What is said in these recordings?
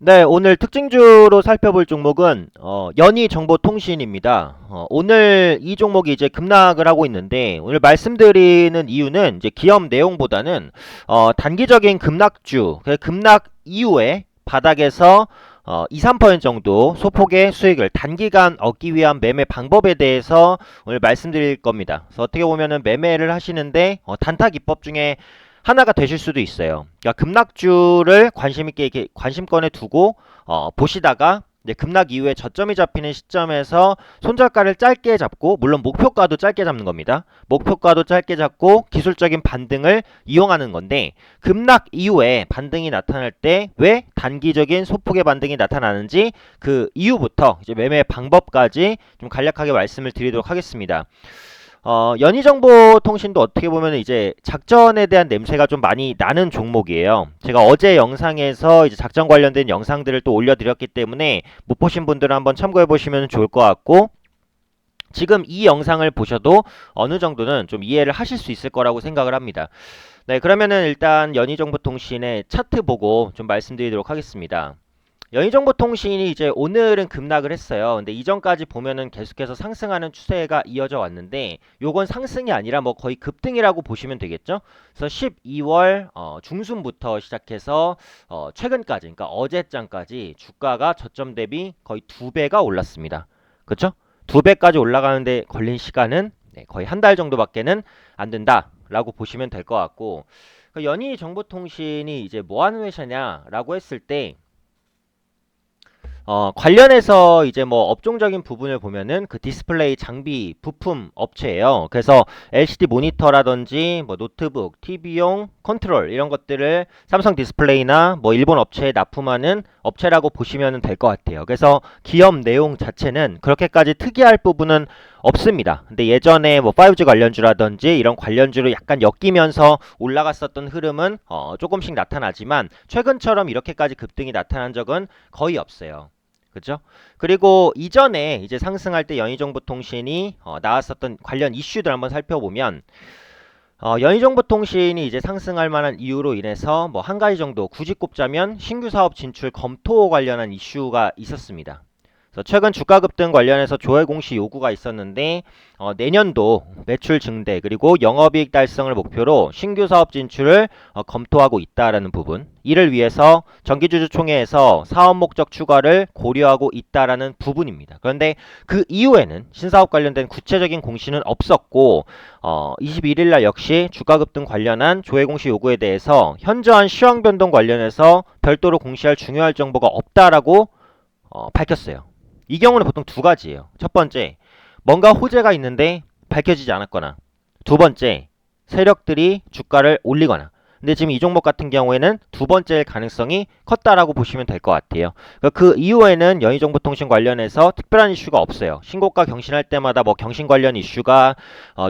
네, 오늘 특징주로 살펴볼 종목은 연희정보통신입니다. 오늘 이 종목이 이제 급락을 하고 있는데 오늘 말씀드리는 이유는 이제 기업 내용보다는 단기적인 급락주, 그 급락 이후에 바닥에서 2, 3% 정도 소폭의 수익을 단기간 얻기 위한 매매 방법에 대해서 오늘 말씀드릴 겁니다. 그래서 어떻게 보면은 매매를 하시는데 단타 기법 중에 하나가 되실 수도 있어요. 그러니까 급락주를 관심 있게 이렇게 관심권에 두고 보시다가 이제 급락 이후에 저점이 잡히는 시점에서 손절가를 짧게 잡고, 물론 목표가도 짧게 잡는 겁니다. 목표가도 짧게 잡고 기술적인 반등을 이용하는 건데, 급락 이후에 반등이 나타날 때 왜 단기적인 소폭의 반등이 나타나는지 그 이유부터 이제 매매 방법까지 좀 간략하게 말씀을 드리도록 하겠습니다. 연희정보통신도 어떻게 보면 이제 작전에 대한 냄새가 좀 많이 나는 종목이에요. 제가 어제 영상에서 이제 작전 관련된 영상들을 또 올려드렸기 때문에 못 보신 분들은 한번 참고해 보시면 좋을 것 같고, 지금 이 영상을 보셔도 어느 정도는 좀 이해를 하실 수 있을 거라고 생각을 합니다. 네, 그러면은 일단 연희정보통신의 차트 보고 좀 말씀드리도록 하겠습니다. 연희정보통신이 이제 오늘은 급락을 했어요. 근데 이전까지 보면은 계속해서 상승하는 추세가 이어져 왔는데, 요건 상승이 아니라 뭐 거의 급등이라고 보시면 되겠죠. 그래서 12월 중순부터 시작해서 최근까지, 그러니까 어제장까지 주가가 저점 대비 거의 2배가 올랐습니다. 그렇죠? 2배까지 올라가는데 걸린 시간은 거의 한 달 정도밖에는 안 된다라고 보시면 될 것 같고, 연희정보통신이 이제 뭐 하는 회사냐라고 했을 때, 관련해서 이제 뭐 업종적인 부분을 보면은 그 디스플레이 장비 부품 업체예요. 그래서 LCD 모니터라든지 뭐 노트북, TV용 컨트롤 이런 것들을 삼성 디스플레이나 뭐 일본 업체에 납품하는 업체라고 보시면 될 것 같아요. 그래서 기업 내용 자체는 그렇게까지 특이할 부분은 없습니다. 근데 예전에 뭐 5G 관련주라든지 이런 관련주로 약간 엮이면서 올라갔었던 흐름은 조금씩 나타나지만, 최근처럼 이렇게까지 급등이 나타난 적은 거의 없어요. 그죠? 그리고 이전에 이제 상승할 때 연희정보통신이 나왔었던 관련 이슈들 한번 살펴보면, 연희정보통신이 이제 상승할 만한 이유로 인해서 뭐 한 가지 정도 굳이 꼽자면 신규 사업 진출 검토 관련한 이슈가 있었습니다. 그래서 최근 주가 급등 관련해서 조회 공시 요구가 있었는데, 내년도 매출 증대 그리고 영업이익 달성을 목표로 신규 사업 진출을 검토하고 있다라는 부분, 이를 위해서 정기주주총회에서 사업 목적 추가를 고려하고 있다라는 부분입니다. 그런데 그 이후에는 신사업 관련된 구체적인 공시는 없었고, 21일 날 역시 주가 급등 관련한 조회 공시 요구에 대해서 현저한 시황 변동 관련해서 별도로 공시할 중요할 정보가 없다라고 밝혔어요. 이 경우는 보통 두 가지예요. 첫 번째, 뭔가 호재가 있는데 밝혀지지 않았거나, 두 번째, 세력들이 주가를 올리거나. 근데 지금 이 종목 같은 경우에는 두 번째일 가능성이 컸다라고 보시면 될 것 같아요. 그 이후에는 연희정보통신 관련해서 특별한 이슈가 없어요. 신고가 경신할 때마다 뭐 경신 관련 이슈가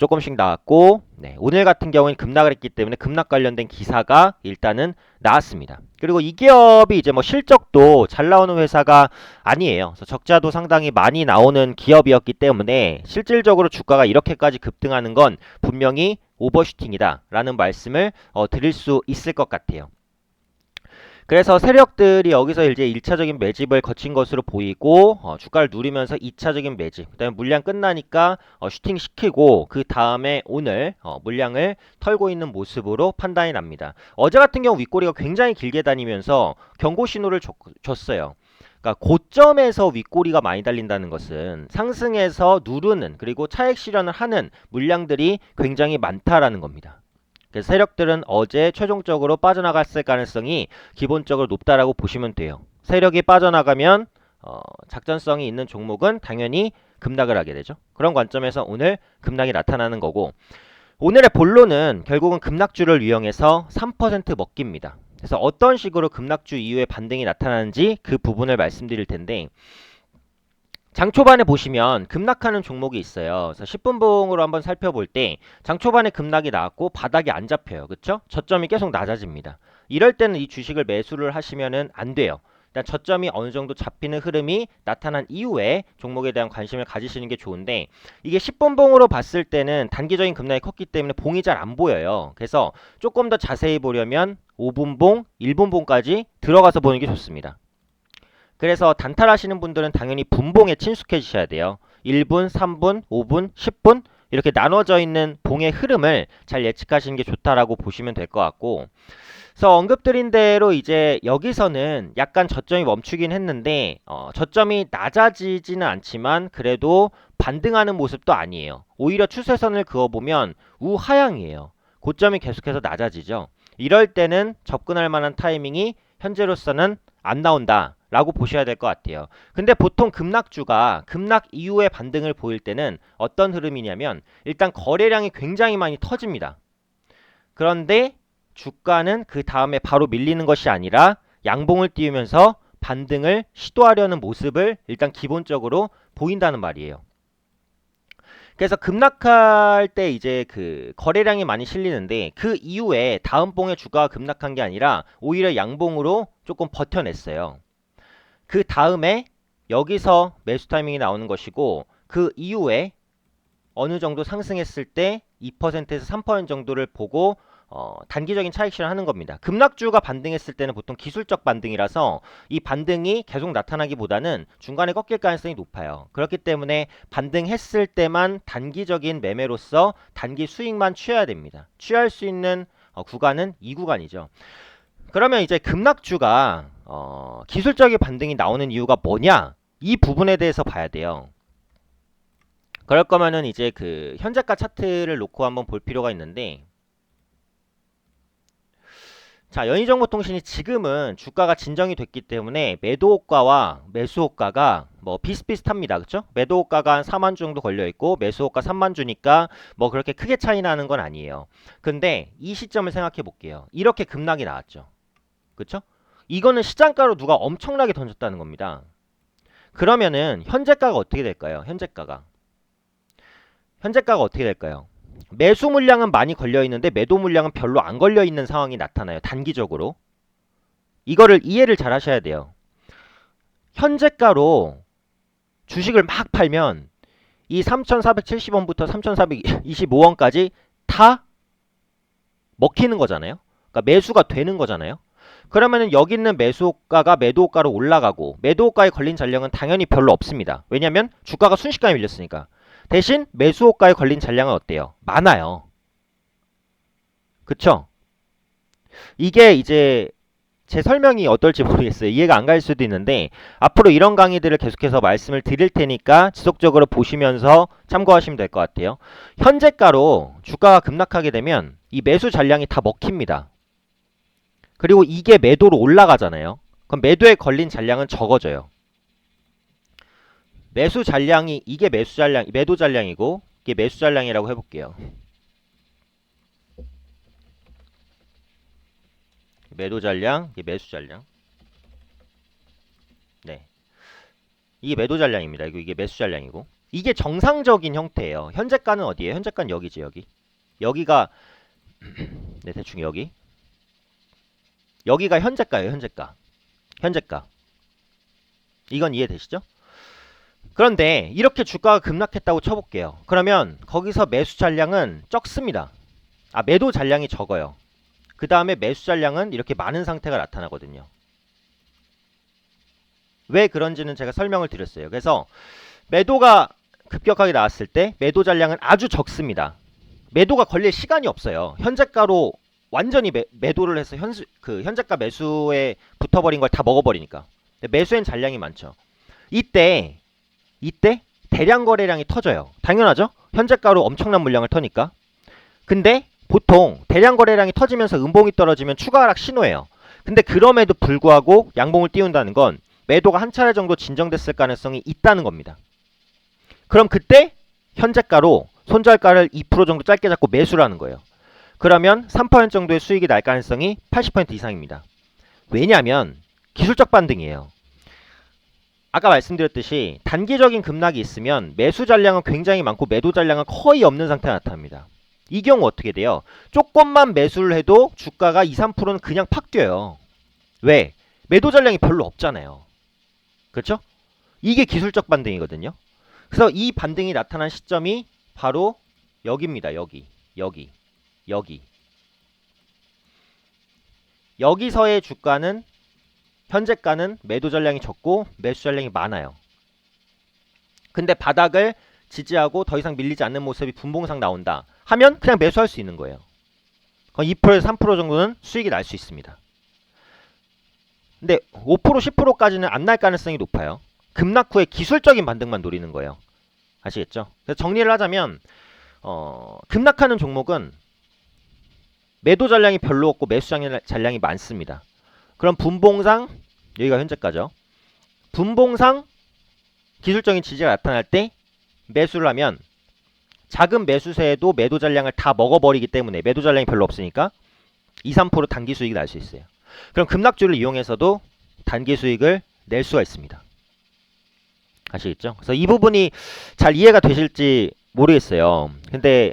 조금씩 나왔고, 오늘 같은 경우는 급락을 했기 때문에 급락 관련된 기사가 일단은 나왔습니다. 그리고 이 기업이 이제 뭐 실적도 잘 나오는 회사가 아니에요. 그래서 적자도 상당히 많이 나오는 기업이었기 때문에 실질적으로 주가가 이렇게까지 급등하는 건 분명히 오버슈팅이다 라는 말씀을 드릴 수 있을 것 같아요. 그래서 세력들이 여기서 이제 1차적인 매집을 거친 것으로 보이고, 주가를 누리면서 2차적인 매집, 그 다음에 물량 끝나니까 슈팅 시키고 그 다음에 오늘 물량을 털고 있는 모습으로 판단이 납니다. 어제 같은 경우 윗꼬리가 굉장히 길게 다니면서 경고 신호를 줬어요. 그러니까 고점에서 윗꼬리가 많이 달린다는 것은 상승해서 누르는, 그리고 차익 실현을 하는 물량들이 굉장히 많다라는 겁니다. 그래서 세력들은 어제 최종적으로 빠져나갔을 가능성이 기본적으로 높다라고 보시면 돼요. 세력이 빠져나가면 작전성이 있는 종목은 당연히 급락을 하게 되죠. 그런 관점에서 오늘 급락이 나타나는 거고, 오늘의 본론은 결국은 급락주를 이용해서 3% 먹기입니다. 그래서 어떤 식으로 급락주 이후에 반등이 나타나는지 그 부분을 말씀드릴 텐데, 장 초반에 보시면 급락하는 종목이 있어요. 그래서 10분봉으로 한번 살펴볼 때 장 초반에 급락이 나왔고 바닥이 안 잡혀요. 그쵸? 저점이 계속 낮아집니다. 이럴 때는 이 주식을 매수를 하시면은 안 돼요. 일단 저점이 어느 정도 잡히는 흐름이 나타난 이후에 종목에 대한 관심을 가지시는 게 좋은데, 이게 10분봉으로 봤을 때는 단기적인 급락이 컸기 때문에 봉이 잘 안 보여요. 그래서 조금 더 자세히 보려면 5분봉, 1분봉까지 들어가서 보는 게 좋습니다. 그래서 단타하시는 분들은 당연히 분봉에 친숙해지셔야 돼요. 1분, 3분, 5분, 10분 이렇게 나눠져 있는 봉의 흐름을 잘 예측하시는 게 좋다라고 보시면 될 것 같고, 그래서 언급드린 대로 이제 여기서는 약간 저점이 멈추긴 했는데 저점이 낮아지지는 않지만 그래도 반등하는 모습도 아니에요. 오히려 추세선을 그어보면 우하향이에요. 고점이 계속해서 낮아지죠. 이럴 때는 접근할 만한 타이밍이 현재로서는 안 나온다 라고 보셔야 될 것 같아요. 근데 보통 급락주가 급락 이후에 반등을 보일 때는 어떤 흐름이냐면 일단 거래량이 굉장히 많이 터집니다. 그런데 주가는 그 다음에 바로 밀리는 것이 아니라 양봉을 띄우면서 반등을 시도하려는 모습을 일단 기본적으로 보인다는 말이에요. 그래서 급락할 때 이제 그 거래량이 많이 실리는데 그 이후에 다음 봉에 주가가 급락한 게 아니라 오히려 양봉으로 조금 버텨냈어요. 그 다음에 여기서 매수 타이밍이 나오는 것이고 그 이후에 어느 정도 상승했을 때 2%에서 3% 정도를 보고 단기적인 차익 실현하는 겁니다. 급락주가 반등했을 때는 보통 기술적 반등이라서 이 반등이 계속 나타나기보다는 중간에 꺾일 가능성이 높아요. 그렇기 때문에 반등했을 때만 단기적인 매매로서 단기 수익만 취해야 됩니다. 취할 수 있는 구간은 이 구간이죠. 그러면 이제 급락주가 기술적인 반등이 나오는 이유가 뭐냐? 이 부분에 대해서 봐야 돼요. 그럴 거면은 이제 그 현재가 차트를 놓고 한번 볼 필요가 있는데, 자, 연희정보통신이 지금은 주가가 진정이 됐기 때문에 매도 호가와 매수 호가가 뭐 비슷비슷합니다. 그쵸? 매도 호가가 한 4만 주 정도 걸려 있고 매수 호가 3만 주니까 뭐 그렇게 크게 차이 나는 건 아니에요. 근데 이 시점을 생각해 볼게요. 이렇게 급락이 나왔죠. 그쵸? 이거는 시장가로 누가 엄청나게 던졌다는 겁니다. 그러면은 현재가가 어떻게 될까요? 현재가가 어떻게 될까요? 매수 물량은 많이 걸려 있는데 매도 물량은 별로 안 걸려 있는 상황이 나타나요. 단기적으로. 이거를 이해를 잘 하셔야 돼요. 현재가로 주식을 막 팔면 이 3,470원부터 3,425원까지 다 먹히는 거잖아요. 그러니까 매수가 되는 거잖아요. 그러면은 여기 있는 매수가가 매도가로 올라가고 매도가에 걸린 잔량은 당연히 별로 없습니다. 왜냐면 주가가 순식간에 밀렸으니까. 대신 매수호가에 걸린 잔량은 어때요? 많아요. 그쵸? 이게 이제 제 설명이 어떨지 모르겠어요. 이해가 안 갈 수도 있는데 앞으로 이런 강의들을 계속해서 말씀을 드릴 테니까 지속적으로 보시면서 참고하시면 될 것 같아요. 현재가로 주가가 급락하게 되면 이 매수 잔량이 다 먹힙니다. 그리고 이게 매도로 올라가잖아요. 그럼 매도에 걸린 잔량은 적어져요. 매수 잔량이 이게 매수 잔량, 매도 잔량이고 이게 매수 잔량이라고 해볼게요. 매도 잔량, 이게 매수 잔량. 네, 이게 매도 잔량입니다. 이게 매수 잔량이고 이게 정상적인 형태예요. 현재가는 어디예요? 현재가는 여기지 여기. 여기가 네 대충 여기. 여기가 현재가예요. 현재가. 이건 이해되시죠? 그런데 이렇게 주가가 급락했다고 쳐볼게요. 그러면 거기서 매수 잔량은 적습니다. 아, 매도 잔량이 적어요. 그 다음에 매수 잔량은 이렇게 많은 상태가 나타나거든요. 왜 그런지는 제가 설명을 드렸어요. 그래서 매도가 급격하게 나왔을 때 매도 잔량은 아주 적습니다. 매도가 걸릴 시간이 없어요. 현재가로 완전히 매도를 해서 현재가 매수에 붙어버린 걸 다 먹어버리니까. 매수엔 잔량이 많죠. 이때 대량 거래량이 터져요. 당연하죠? 현재가로 엄청난 물량을 터니까. 근데 보통 대량 거래량이 터지면서 음봉이 떨어지면 추가 하락 신호예요. 근데 그럼에도 불구하고 양봉을 띄운다는 건 매도가 한 차례 정도 진정됐을 가능성이 있다는 겁니다. 그럼 그때 현재가로 손절가를 2% 정도 짧게 잡고 매수를 하는 거예요. 그러면 3% 정도의 수익이 날 가능성이 80% 이상입니다. 왜냐하면 기술적 반등이에요. 아까 말씀드렸듯이 단기적인 급락이 있으면 매수 잔량은 굉장히 많고 매도 잔량은 거의 없는 상태가 나타납니다. 이 경우 어떻게 돼요? 조금만 매수를 해도 주가가 2, 3%는 그냥 팍 뛰어요. 왜? 매도 잔량이 별로 없잖아요. 그렇죠? 이게 기술적 반등이거든요. 그래서 이 반등이 나타난 시점이 바로 여기입니다. 여기. 여기서의 주가는 현재가는 매도 전량이 적고 매수 전량이 많아요. 근데 바닥을 지지하고 더 이상 밀리지 않는 모습이 분봉상 나온다 하면 그냥 매수할 수 있는 거예요. 2%에서 3% 정도는 수익이 날 수 있습니다. 근데 5% 10%까지는 안 날 가능성이 높아요. 급락 후에 기술적인 반등만 노리는 거예요. 아시겠죠? 그래서 정리를 하자면 급락하는 종목은 매도 전량이 별로 없고 매수 전량이 많습니다. 그럼 분봉상 여기가 현재가죠. 분봉상 기술적인 지지가 나타날 때 매수를 하면 작은 매수세에도 매도 전량을 다 먹어버리기 때문에 매도 전량이 별로 없으니까 2, 3% 단기 수익이 날 수 있어요. 그럼 급락주를 이용해서도 단기 수익을 낼 수가 있습니다. 아시겠죠? 그래서 이 부분이 잘 이해가 되실지 모르겠어요. 근데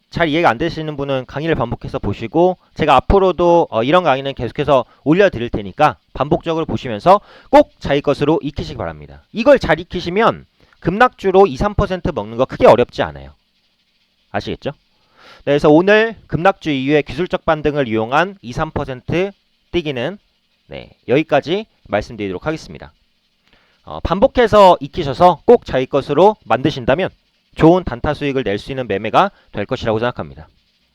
잘 이해가 안 되시는 분은 강의를 반복해서 보시고 제가 앞으로도 이런 강의는 계속해서 올려드릴 테니까 반복적으로 보시면서 꼭 자기 것으로 익히시기 바랍니다. 이걸 잘 익히시면 급락주로 2, 3% 먹는 거 크게 어렵지 않아요. 아시겠죠? 네, 그래서 오늘 급락주 이후에 기술적 반등을 이용한 2, 3% 뛰기는 여기까지 말씀드리도록 하겠습니다. 반복해서 익히셔서 꼭 자기 것으로 만드신다면 좋은 단타 수익을 낼 수 있는 매매가 될 것이라고 생각합니다.